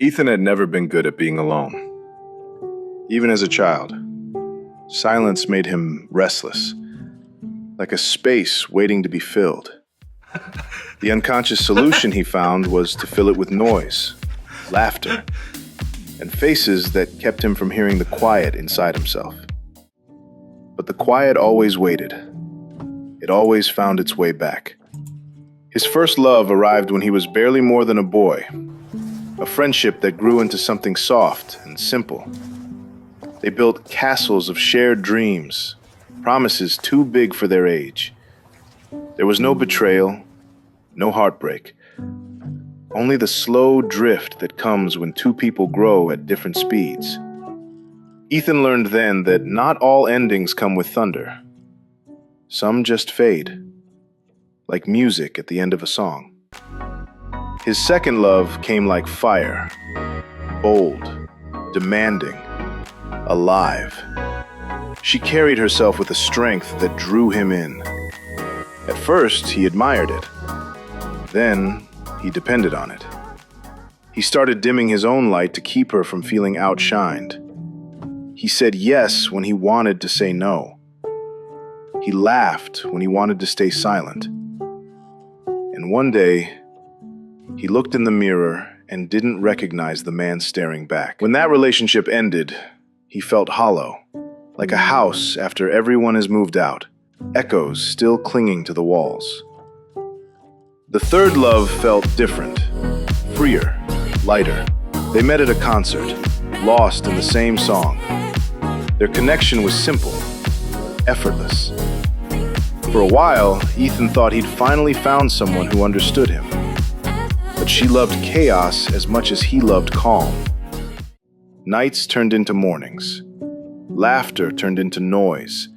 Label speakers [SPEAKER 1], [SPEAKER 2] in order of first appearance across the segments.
[SPEAKER 1] Ethan had never been good at being alone. Even as a child, silence made him restless, like a space waiting to be filled. The unconscious solution he found was to fill it with noise, laughter, and faces that kept him from hearing the quiet inside himself. But the quiet always waited. It always found its way back. His first love arrived when he was barely more than a boy, a friendship that grew into something soft and simple. They built castles of shared dreams, promises too big for their age. There was no betrayal, no heartbreak, only the slow drift that comes when two people grow at different speeds. Ethan learned then that not all endings come with thunder. Some just fade, like music at the end of a song. His second love came like fire, bold, demanding, alive. She carried herself with a strength that drew him in. At first, he admired it. Then, he depended on it. He started dimming his own light to keep her from feeling outshined. He said yes when he wanted to say no. He laughed when he wanted to stay silent. And one day, he looked in the mirror and didn't recognize the man staring back. When that relationship ended, he felt hollow, like a house after everyone has moved out, echoes still clinging to the walls. The third love felt different, freer, lighter. They met at a concert, lost in the same song. Their connection was simple, effortless. For a while, Ethan thought he'd finally found someone who understood him. But she loved chaos as much as he loved calm. Nights turned into mornings. Laughter turned into noise.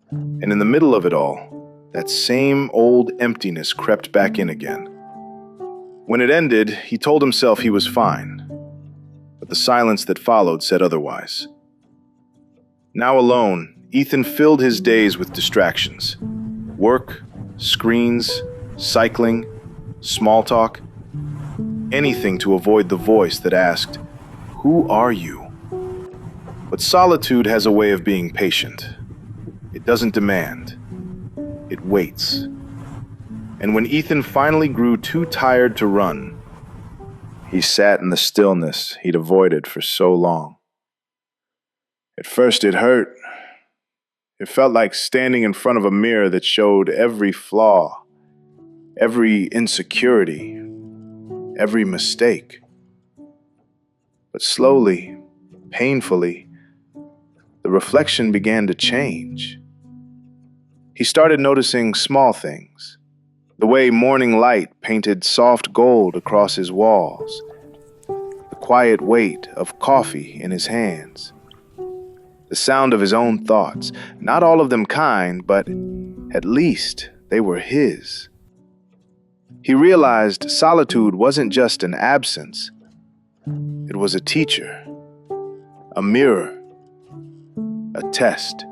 [SPEAKER 1] And in the middle of it all, that same old emptiness crept back in again. When it ended, he told himself he was fine. But the silence that followed said otherwise. Now alone, Ethan filled his days with distractions. Work, screens, cycling, small talk. Anything to avoid the voice that asked, "Who are you?" But solitude has a way of being patient. It doesn't demand. It waits. And when Ethan finally grew too tired to run, he sat in the stillness he'd avoided for so long. At first it hurt. It felt like standing in front of a mirror that showed every flaw, every insecurity, every mistake. But slowly, painfully, the reflection began to change. He started noticing small things, the way morning light painted soft gold across his walls, the quiet weight of coffee in his hands, the sound of his own thoughts, not all of them kind, but at least they were his. He realized solitude wasn't just an absence. It was a teacher, a mirror, a test.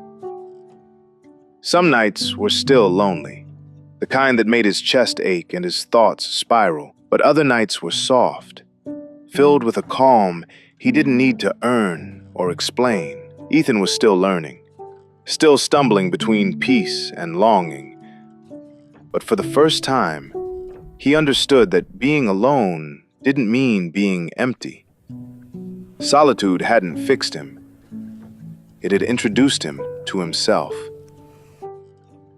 [SPEAKER 1] Some nights were still lonely, the kind that made his chest ache and his thoughts spiral, but other nights were soft, filled with a calm he didn't need to earn or explain. Ethan was still learning, still stumbling between peace and longing. But for the first time, he understood that being alone didn't mean being empty. Solitude hadn't fixed him. It had introduced him to himself.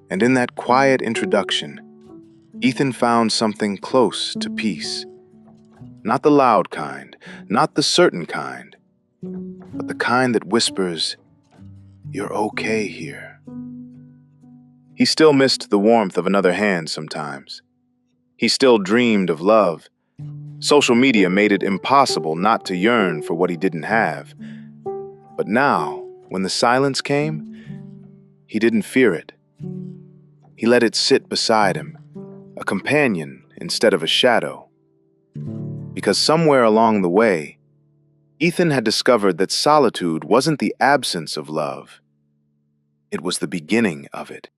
[SPEAKER 1] And in that quiet introduction, Ethan found something close to peace. Not the loud kind, not the certain kind, but the kind that whispers, "You're okay here." He still missed the warmth of another hand sometimes. He still dreamed of love. Social media made it impossible not to yearn for what he didn't have. But now, when the silence came, he didn't fear it. He let it sit beside him, a companion instead of a shadow. Because somewhere along the way, Ethan had discovered that solitude wasn't the absence of love. It was the beginning of it.